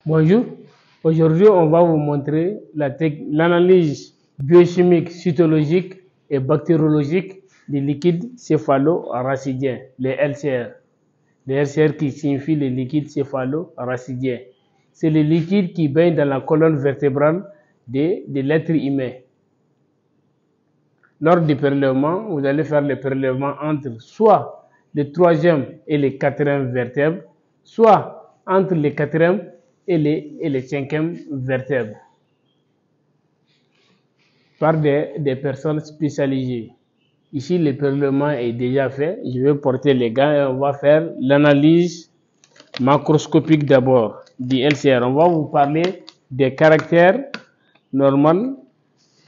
Bonjour, aujourd'hui on va vous montrer l'analyse biochimique, cytologique et bactériologique des liquides céphalo-racidiens, les LCR. Les LCR qui signifient les liquides céphalo-racidiens. C'est les liquides qui baignent dans la colonne vertébrale de l'être humain. Lors du prélèvement, vous allez faire le prélèvement entre soit le troisième et le quatrième vertèbre, soit entre le quatrième et les cinquième vertèbres, par des personnes spécialisées. Ici, le prélèvement est déjà fait. Je vais porter les gants et on va faire l'analyse macroscopique d'abord du LCR. On va vous parler des caractères normaux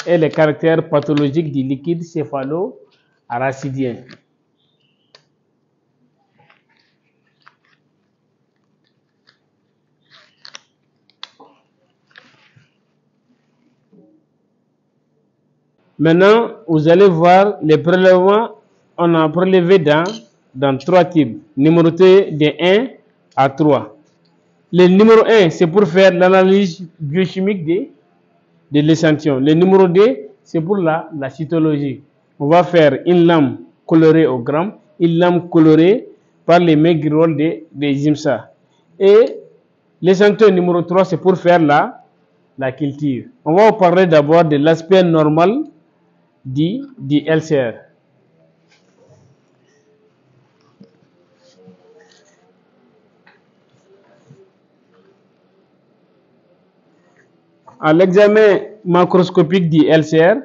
et les caractères pathologiques du liquide céphalo-racidien. Maintenant, vous allez voir les prélèvements. On a prélevé dans trois types, numérotés de 1 à 3. Le numéro 1, c'est pour faire l'analyse biochimique de l'échantillon. Le numéro 2, c'est pour la cytologie. On va faire une lame colorée au gramme, une lame colorée par les maigrirolles des IMSA. Et l'échantillon numéro 3, c'est pour faire la culture. On va parler d'abord de l'aspect normal du LCR. À l'examen macroscopique du LCR,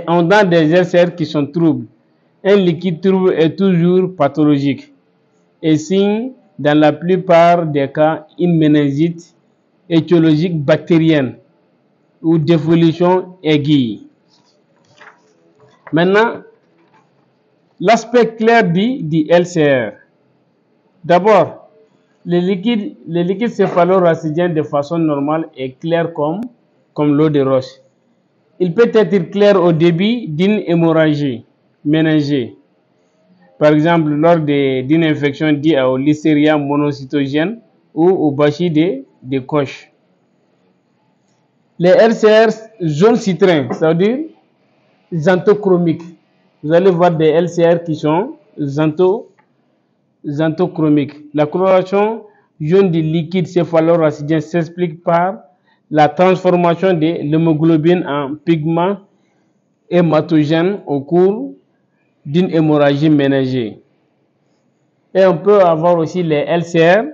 on a des LCR qui sont troubles. Un liquide trouble est toujours pathologique et signe dans la plupart des cas une méningite étiologique bactérienne ou d'évolution aiguë. Maintenant, l'aspect clair du LCR. D'abord, le liquide céphalo-racidien de façon normale est clair comme l'eau de roche. Il peut être clair au début d'une hémorragie méningée. Par exemple, lors d'une infection due au Listeria monocytogène ou au bacille de Koch. Les LCR jaune citrin, ça veut dire xanthochromiques. Vous allez voir des LCR qui sont xanthochromiques. La coloration jaune du liquide céphalo-racidien s'explique par la transformation de l'hémoglobine en pigment hématogène au cours d'une hémorragie méningée. Et on peut avoir aussi les LCR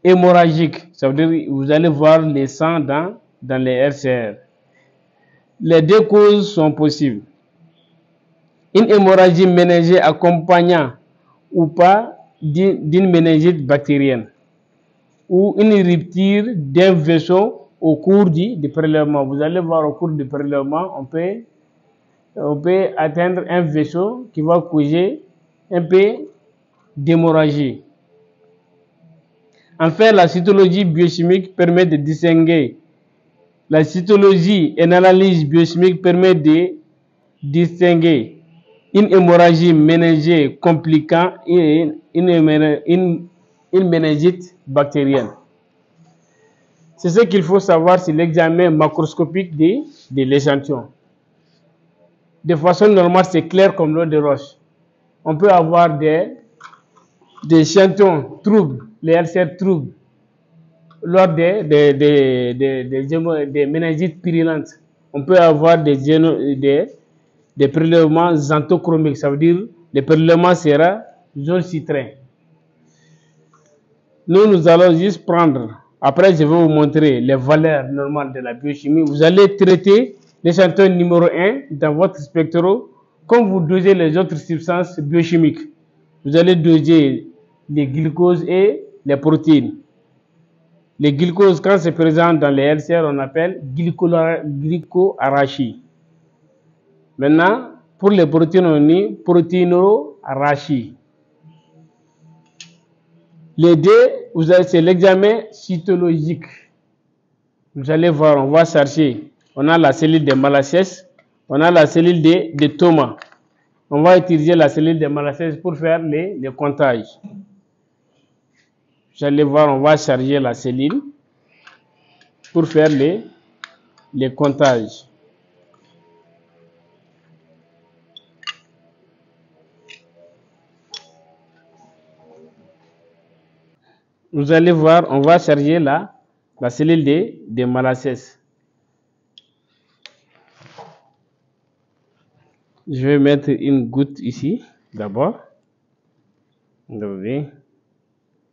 hémorragiques. Ça veut dire que vous allez voir les sangs dans les LCR. Les deux causes sont possibles. Une hémorragie méningée accompagnant ou pas d'une méningite bactérienne ou une rupture d'un vaisseau au cours du prélèvement. Vous allez voir au cours du prélèvement, on peut atteindre un vaisseau qui va causer un peu d'hémorragie. Enfin, la cytologie biochimique permet de distinguer. La cytologie et l'analyse biochimique permet de distinguer une hémorragie méningée compliquant et une méningite bactérienne. C'est ce qu'il faut savoir sur l'examen macroscopique de l'échantillon. De façon normale, c'est clair comme l'eau de roche. On peut avoir des échantillons troubles, les LCR troubles, lors des méningites purulentes. On peut avoir des prélèvements xanthochromiques, ça veut dire le prélèvement sera jaune citrin. Nous allons juste prendre, après je vais vous montrer les valeurs normales de la biochimie. Vous allez traiter l'échantillon numéro 1 dans votre spectro comme vous dosez les autres substances biochimiques. Vous allez doser les glucoses et les protéines. Les glucoses, quand c'est présent dans les LCR, on appelle glycoarachie. Maintenant, pour les protéines, on dit protéinoarachie. Les deux, c'est l'examen cytologique. Vous allez voir, on va chercher. On a la cellule de Malassez, on a la cellule de Thomas. On va utiliser la cellule de Malassez pour faire les comptages. Vous allez voir, on va charger la cellule pour faire les comptages. Vous allez voir, on va charger la cellule des molasses. Je vais mettre une goutte ici, d'abord.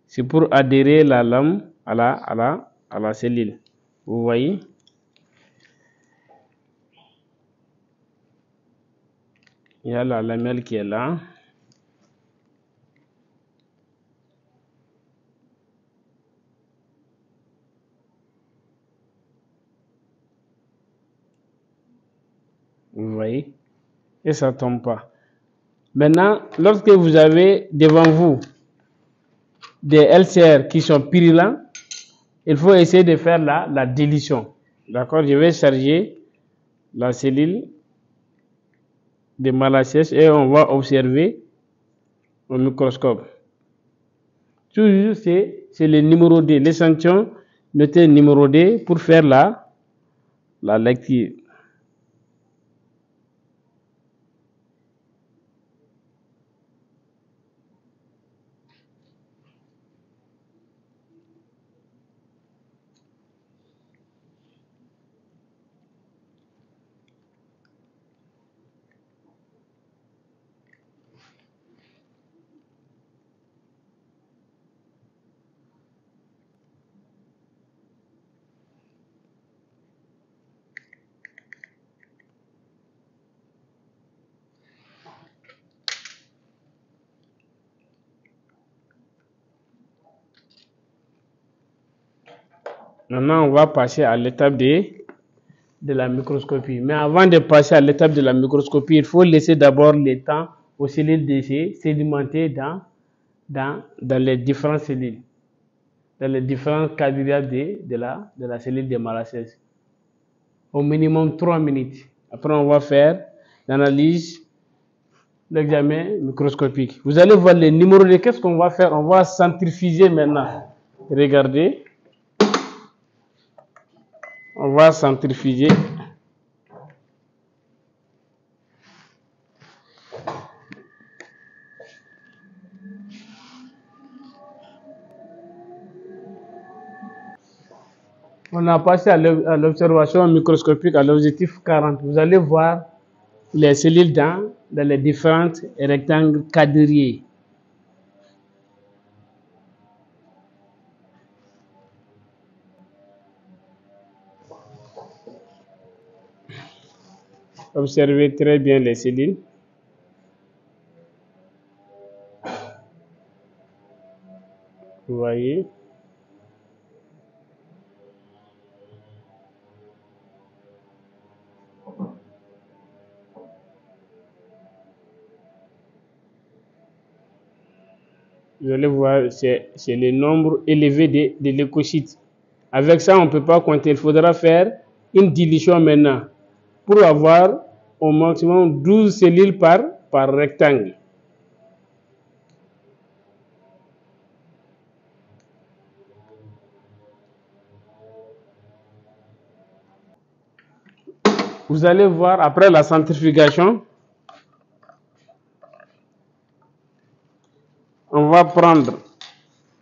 C'est pour adhérer la lame à la cellule. Vous voyez? Il y a la lamelle qui est là. Vous voyez? Et ça ne tombe pas. Maintenant, lorsque vous avez devant vous des LCR qui sont purulents, il faut essayer de faire la dilution. D'accord? Je vais charger la cellule de molasses et on va observer au microscope. Toujours, c'est le numéro D. L'échantillon noté numéro D pour faire la lecture. Maintenant, on va passer à l'étape de la microscopie. Mais avant de passer à l'étape de la microscopie, il faut laisser d'abord le temps aux cellules de se sédimenter dans les différentes cellules, dans les différents quadrillages de la cellule de molasses. Au minimum 3 minutes. Après, on va faire l'analyse, l'examen microscopique. Vous allez voir les numéros de qu'est-ce qu'on va faire. On va centrifuger maintenant. Regardez. On va centrifuger. On a passé à l'observation microscopique à l'objectif 40. Vous allez voir les cellules dans les différents rectangles quadrillés. Observez très bien les cellules. Vous voyez. Vous allez voir, c'est le nombre élevé de leucocytes. Avec ça, on ne peut pas compter. Il faudra faire une dilution maintenant pour avoir au maximum 12 cellules par rectangle. Vous allez voir après la centrifugation, on va prendre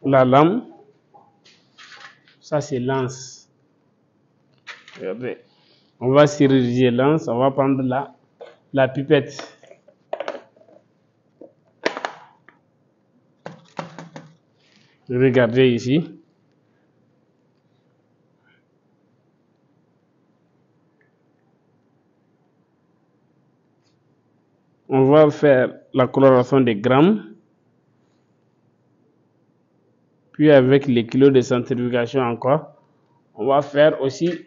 la lame. Ça, c'est l'anse. Regardez. On va chirurgier l'anse. On va prendre la pipette. Regardez ici. On va faire la coloration des grammes. Puis avec les kilos de centrifugation encore, on va faire aussi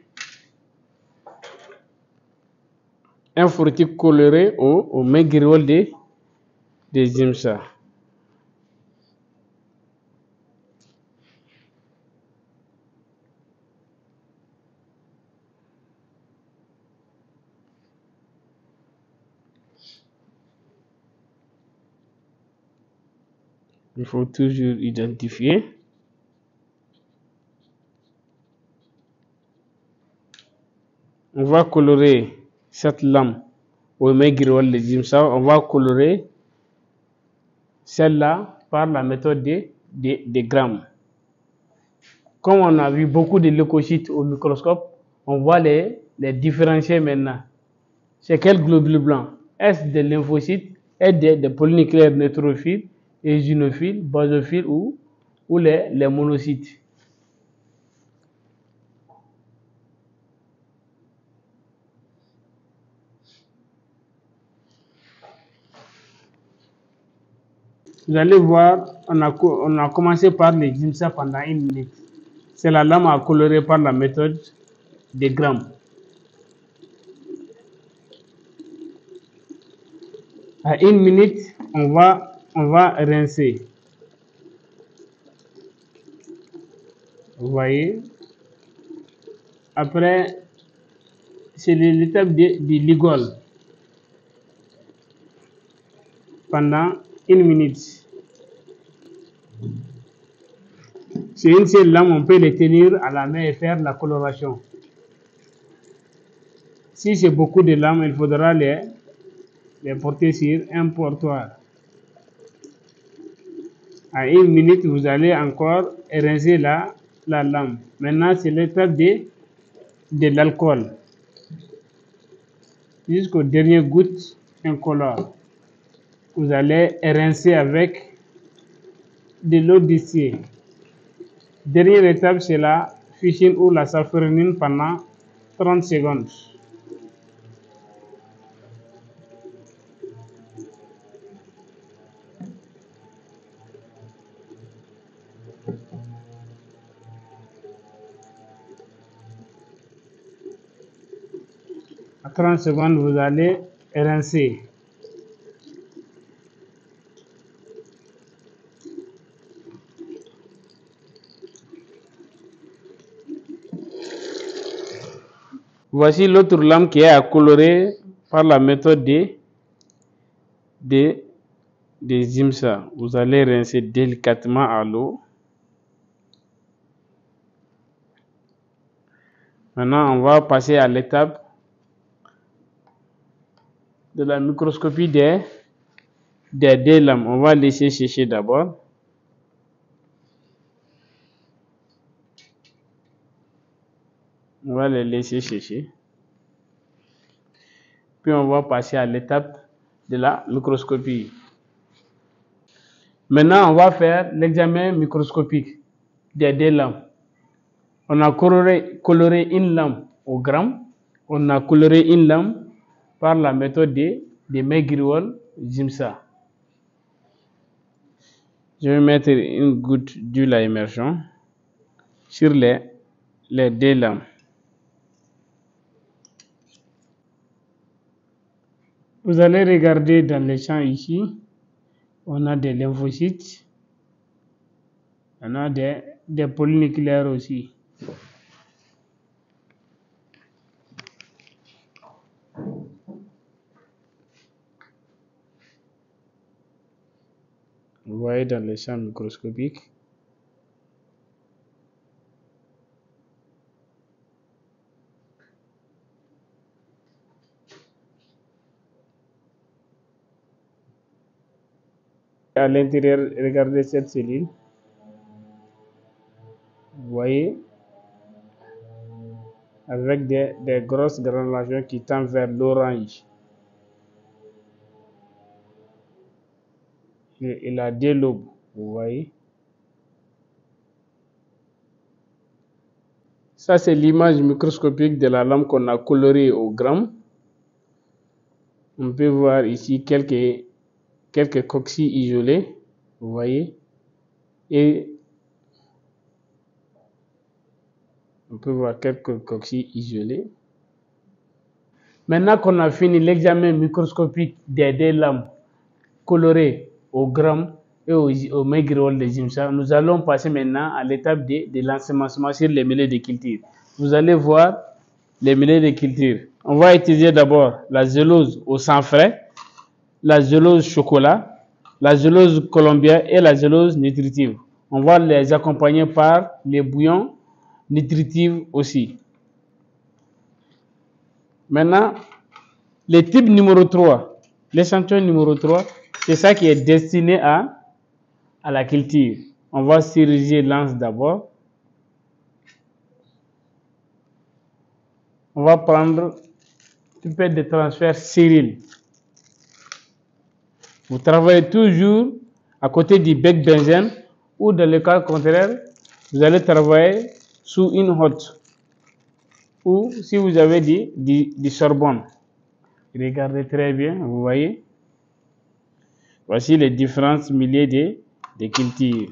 un frottis coloré au maigrirol des IMSA. Il faut toujours identifier. On va colorer cette lame au maigriol de Jimsa. On va colorer celle-là par la méthode des grammes. Comme on a vu beaucoup de leucocytes au microscope, on voit les différencier maintenant. C'est quel globule blanc? Est-ce des lymphocytes, est-ce des polynucléaires neutrophiles, éosinophiles, basophiles ou les monocytes? Vous allez voir, on a commencé par les Jimsa pendant 1 minute. C'est la lame à colorer par la méthode des grammes. À 1 minute, on va rincer. Vous voyez? Après, c'est l'étape du ligol. Pendant 1 minute. C'est une seule lame, on peut les tenir à la main et faire la coloration. Si c'est beaucoup de lames, il faudra les porter sur un portoir. À 1 minute, vous allez encore rincer la lame. Maintenant, c'est l'étape de l'alcool. Jusqu'au dernier goutte incolore. Vous allez rincer avec de l'eau distillée. Dernière étape, c'est la ficine ou la safranine pendant 30 secondes. À 30 secondes, vous allez rincer. Voici l'autre lame qui est à colorer par la méthode des Jimsa. Vous allez rincer délicatement à l'eau. Maintenant, on va passer à l'étape de la microscopie des lames. On va laisser sécher d'abord. On va les laisser sécher. Puis on va passer à l'étape de la microscopie. Maintenant, on va faire l'examen microscopique des deux lames. On a coloré une lame au gramme. On a coloré une lame par la méthode des maigriol Jimsa. Je vais mettre une goutte d'huile à immersion sur les deux lames. Vous allez regarder dans les champs ici, on a des lymphocytes, on a des polynucléaires aussi. Vous voyez dans les champs microscopiques. À l'intérieur, regardez cette cellule. Vous voyez, avec des grosses granulations qui tendent vers l'orange. Il a deux lobes, vous voyez. Ça, c'est l'image microscopique de la lame qu'on a colorée au gramme. On peut voir ici quelques coccyes isolés, vous voyez. Et on peut voir quelques coccyes isolés. Maintenant qu'on a fini l'examen microscopique des deux lames colorées au gramme et au maigriol de Jimsa, nous allons passer maintenant à l'étape de l'ensemencement sur les mêlées de culture. Vous allez voir les mêlées de culture. On va utiliser d'abord la zélose au sang frais, la zélose chocolat, la zélose colombia et la zélose nutritive. On va les accompagner par les bouillons nutritifs aussi. Maintenant, le type numéro 3, l'échantillon numéro 3, c'est ça qui est destiné à la culture. On va chirurgier l'anse d'abord. On va prendre type de transfert stérile. Vous travaillez toujours à côté du bec benzène ou dans le cas contraire, vous allez travailler sous une hotte ou si vous avez du charbon. Regardez très bien, vous voyez. Voici les différents milliers de cultures.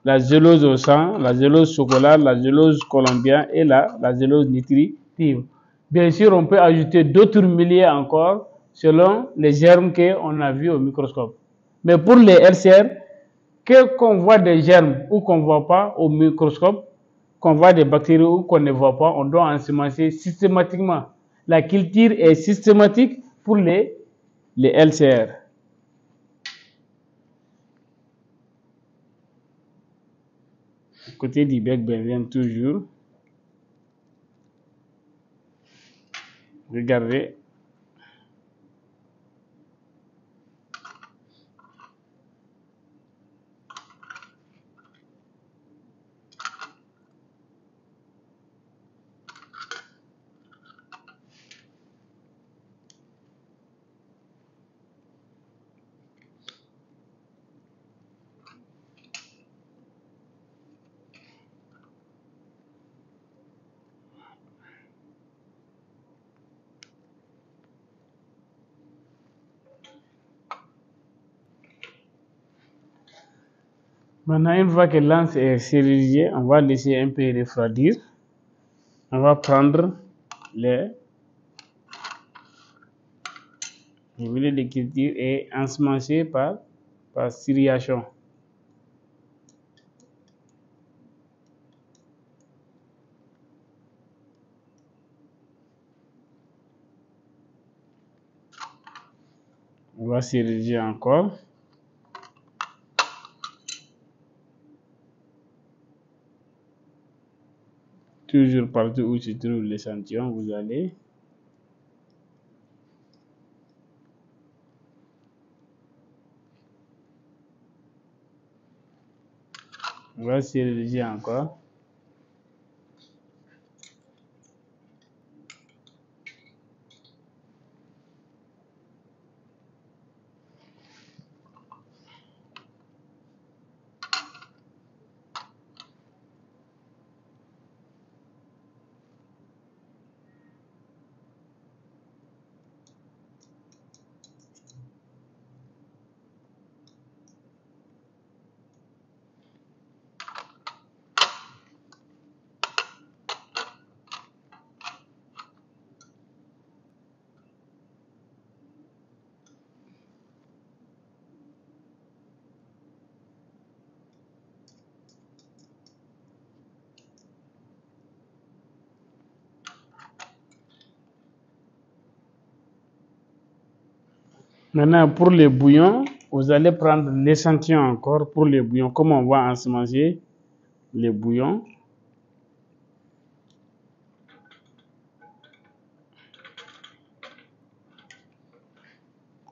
La zélose au sang, la zélose chocolat, la zélose colombien et la zélose nutritive. Bien sûr, on peut ajouter d'autres milliers encore selon les germes qu'on a vus au microscope. Mais pour les LCR, qu'on voit des germes ou qu'on ne voit pas au microscope, qu'on voit des bactéries ou qu'on ne voit pas, on doit ensemencer systématiquement. La culture est systématique pour les LCR. Côté du bec benzène toujours. Regardez. Maintenant, une fois que l'anse est chirurgié, on va laisser un peu refroidir. On va prendre les milliers de cultures et ensemencer par striation. On va chirurgier encore. Toujours partout où se trouve l'échantillon, vous allez on va chirurgier encore. Maintenant, pour les bouillons, vous allez prendre l'échantillon encore pour les bouillons. Comme on va ensemencer les bouillons.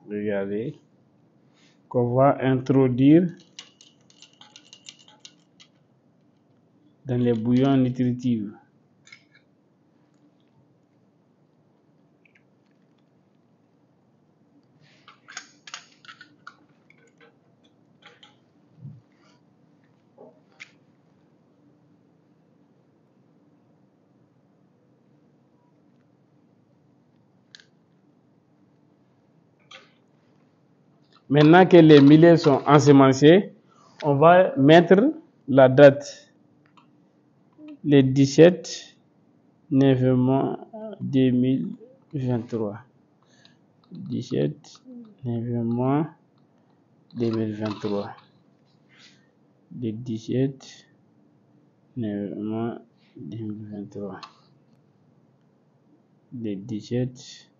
Regardez. Qu'on va introduire dans les bouillons nutritifs. Maintenant que les millets sont ensemencés, on va mettre la date. Le 17 9 mois 2023. 17 9 mois 2023. Le 17 9 mois 2023. Le 17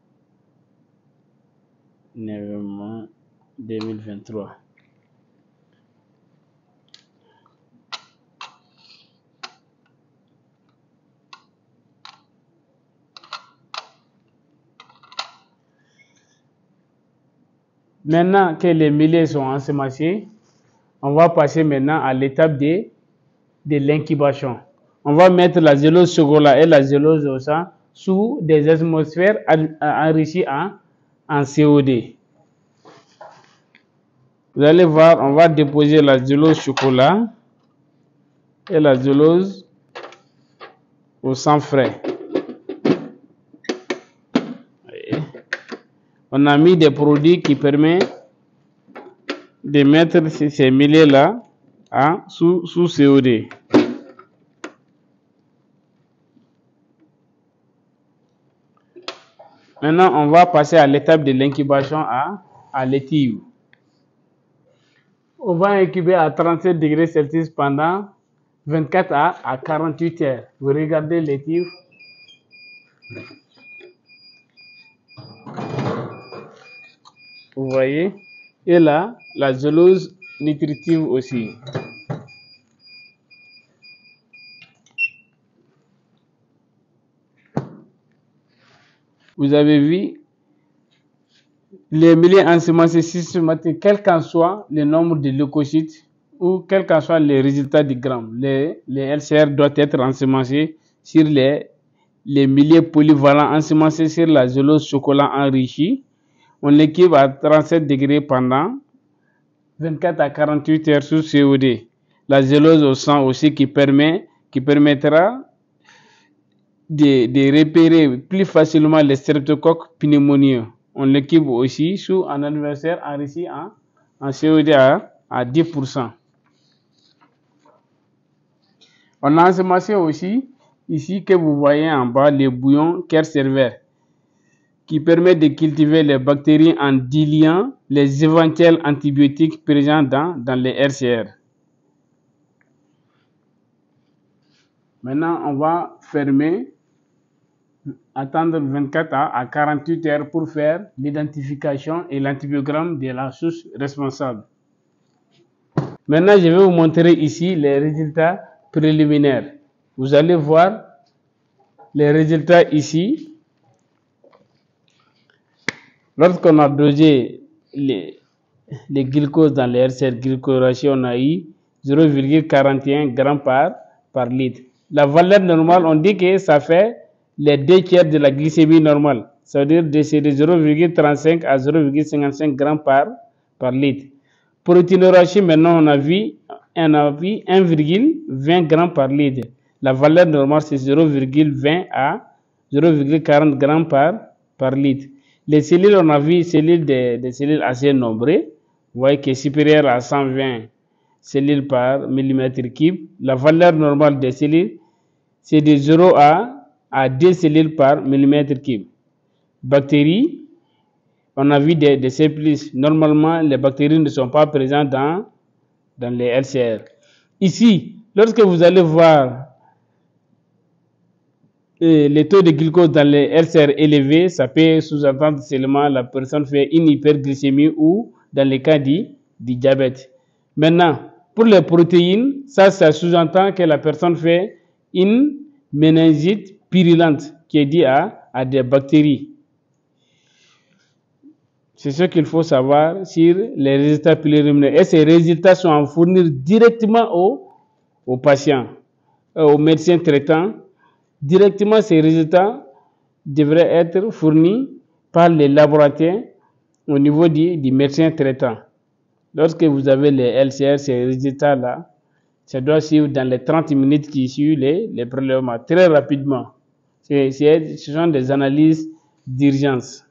9 mois 2023. Maintenant que les milliers sont ensemencés, on va passer maintenant à l'étape de l'incubation. On va mettre la zélose chocolat et la zélose au sang sous des atmosphères enrichies en COD. Vous allez voir, on va déposer la zélose chocolat et la zélose au sang frais. On a mis des produits qui permettent de mettre ces milliers-là sous COD. Maintenant, on va passer à l'étape de l'incubation à l'étive. On va incuber à 37 degrés Celsius pendant 24 à 48 heures. Vous regardez l'étive. Vous voyez? Et là, la zélose nutritive aussi. Vous avez vu, les milliers ensemencés systématiques, quel qu'en soit le nombre de leucocytes ou quel qu'en soit les résultats du gramme, les LCR doivent être ensemencés sur les milliers polyvalents ensemencés sur la zélose chocolat enrichie. On l'équipe à 37 degrés pendant 24 à 48 heures sous COD. La zélose au sang aussi qui permettra de repérer plus facilement les streptocoques pneumonieux. On l'équipe aussi sous un adversaire enrichi en COD à 10%. On a ensemencé aussi, ici que vous voyez en bas, les bouillons Kerserver, qui permet de cultiver les bactéries en diluant les éventuels antibiotiques présents dans les RCR. Maintenant, on va fermer, attendre 24 à 48 heures pour faire l'identification et l'antibiogramme de la source responsable. Maintenant, je vais vous montrer ici les résultats préliminaires. Vous allez voir les résultats ici. Lorsqu'on a dosé les glucoses dans les RCR glycosylation, on a eu 0,41 g par litre. La valeur normale, on dit que ça fait les 2 tiers de la glycémie normale. Ça veut dire c'est de 0,35 à 0,55 g par litre. Protéinorachie, maintenant, on a vu 1,20 g par litre. La valeur normale, c'est 0,20 à 0,40 g par litre. Les cellules, on a vu des cellules assez nombreuses. Vous voyez que supérieure à 120 cellules par millimètre cube. La valeur normale des cellules, c'est de 0 à 2 cellules par millimètre cube. Bactéries, on a vu des C+. Normalement, les bactéries ne sont pas présentes dans les LCR. Ici, lorsque vous allez voir les taux de glucose dans les LCR élevés, ça peut sous-entendre seulement la personne fait une hyperglycémie ou dans le cas du diabète. Maintenant, pour les protéines, ça sous-entend que la personne fait une méningite purulente qui est due à des bactéries. C'est ce qu'il faut savoir sur les résultats préliminaires. Et ces résultats sont à fournir directement aux patients, aux médecins traitants. Directement, ces résultats devraient être fournis par les laboratoires au niveau du médecin traitant. Lorsque vous avez les LCR, ces résultats-là, ça doit suivre dans les 30 minutes qui suivent les prélèvements, très rapidement. Ce sont des analyses d'urgence.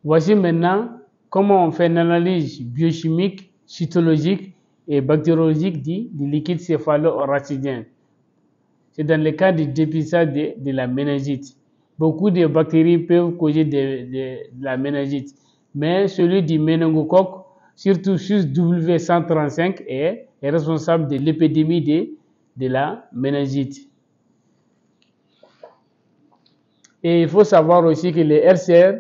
Voici maintenant comment on fait une analyse biochimique, cytologique et bactériologique du liquide céphalo-rachidien. C'est dans le cas du dépistage de la méningite. Beaucoup de bactéries peuvent causer de la méningite, mais celui du méningocoque, surtout W135, est responsable de l'épidémie de la méningite. Et il faut savoir aussi que les RCR,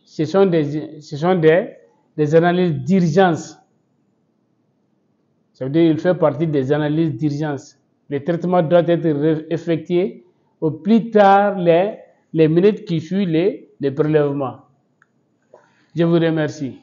ce sont des analyses d'urgence. Ça veut dire qu'il fait partie des analyses d'urgence. Le traitement doit être effectué au plus tard les minutes qui suivent les prélèvements. Je vous remercie.